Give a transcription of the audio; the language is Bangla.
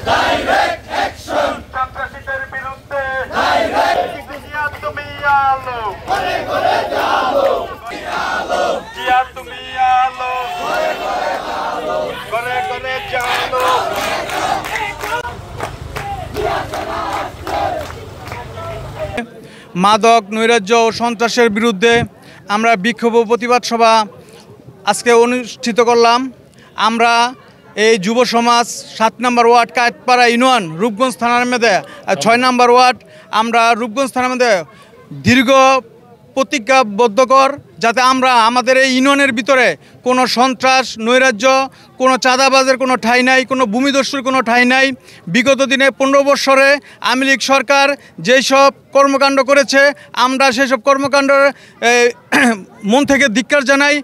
ডাইরেক্ট অ্যাকশন সন্ত্রাসীদের বিরুদ্ধে ডাইরেক্ট তুমি আলো করে করে জালো জিয়া তুমি আলো করে করে জালো করে করে জালো মাদক নৈরাজ্য ও সন্ত্রাসের বিরুদ্ধে আমরা বিক্ষোভ ও প্রতিবাদ সভা আজকে অনুষ্ঠিত করলাম। আমরা এই যুব সমাজ 7 নম্বর ওয়ার্ড কায়েতপাড়া ইউনিয়ন রূপগঞ্জ থানার মধ্যে 6 নম্বর ওয়ার্ড আমরা রূপগঞ্জ থানার মধ্যে দীর্ঘ প্রতিজ্ঞাবদ্ধকর যাতে আমরা আমাদের এই ইউনিয়নের ভিতরে কোনো সন্ত্রাস নৈরাজ্য কোনো চাঁদাবাজের কোনো ঠাঁই নাই, কোনো ভূমিদস্যুর কোনো ঠাঁই নাই। বিগত দিনে 15 বৎসরে আওয়ামী লীগ সরকার যেই সব কর্মকাণ্ড করেছে আমরা সেসব কর্মকাণ্ডের মন থেকে ধিক্কার জানাই।